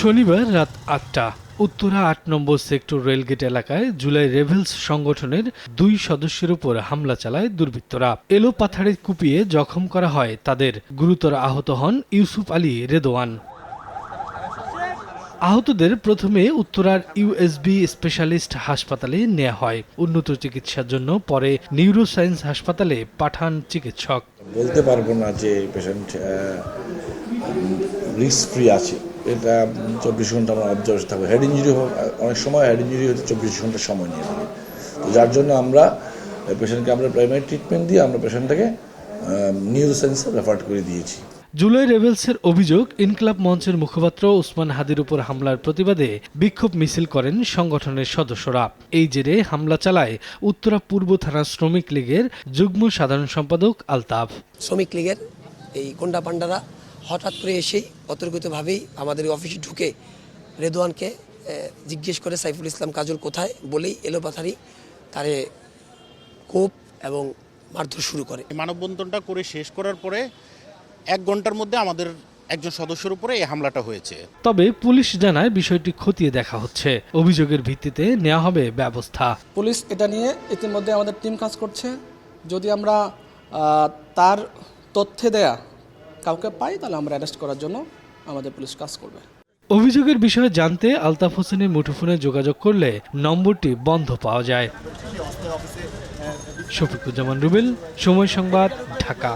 শনিবার রাত ৮টা উত্তরা ৮ নম্বর সেক্টর রেলগেট এলাকায় জুলাই রেবেলস সংগঠনের ২ সদস্যের উপর হামলা চালায় দুর্বৃত্তরা। এলোপাথাড়ি কুপিয়ে জখম করা হয় তাদের। গুরুতর আহত হন ইউসুফ আলী রেদোয়ান। আহতদের প্রথমে উত্তরার ইউএসবি স্পেশালিস্ট হাসপাতালে নেওয়া হয়। উন্নত চিকিৎসার জন্য পরে নিউরোসায়েন্স হাসপাতালে পাঠান চিকিৎসক। বলতে পারবো না যে পেশেন্ট রিস্ক ফ্রি আছে, এটা 24 ঘন্টা আমরা অবজার্ভ থাকবো। হেড ইঞ্জুরি অনেক সময় হেড ইঞ্জুরি হতে 24 ঘন্টা সময় নিয়ে নেবে, তো যার জন্য আমরা পেশেন্টকে আমরা প্রাইমারি ট্রিটমেন্ট দিয়ে আমরা পেশেন্টটাকে নিউরোসায়েন্সে রেফার করে দিয়েছি। জুলাই রেবেলসের অভিযোগ, ইনকিলাব মঞ্চের মুখপাত্র ওসমান হাদির উপর হামলার প্রতিবাদে বিক্ষোভ মিছিল করেন সংগঠনের সদস্যরা। এই জেরে হামলা চালায় উত্তরা পূর্ব থানা শ্রমিক লীগের যুগ্ম সাধারণ সম্পাদক আলতাফ। শ্রমিক লীগের এই গুন্ডা পান্ডারা হঠাৎ করে এসেই অতর্কিতভাবেই আমাদের অফিসে ঢুকে রেদওয়ানকে জিজ্ঞেস করে সাইফুল ইসলাম কাজল কোথায় বলেই এলোপাথারি তারে কোপ এবং মারধর শুরু করে। মানববন্ধনটা করে শেষ করার পরে 1 ঘন্টার মধ্যে আমাদের একজন সদস্যের উপরে এই হামলাটা হয়েছে। তবে পুলিশ জানায় বিষয়টি খতিয়ে দেখা হচ্ছে। অভিযোগের ভিত্তিতে নেওয়া হবে ব্যবস্থা। পুলিশ এটা নিয়ে ইতিমধ্যে আমাদের টিম কাজ করছে। যদি আমরা তার তথ্যে দেয়া কাউকে পাই তাহলে আমরা অ্যারেস্ট করার জন্য আমাদের পুলিশ কাজ করবে। অভিযোগের বিষয়ে জানতে আলতাফ হোসেনের মুঠোফোনে যোগাযোগ করলে নম্বরটি বন্ধ পাওয়া যায়। শফিকুজ্জামান রুবেল, সময় সংবাদ, ঢাকা।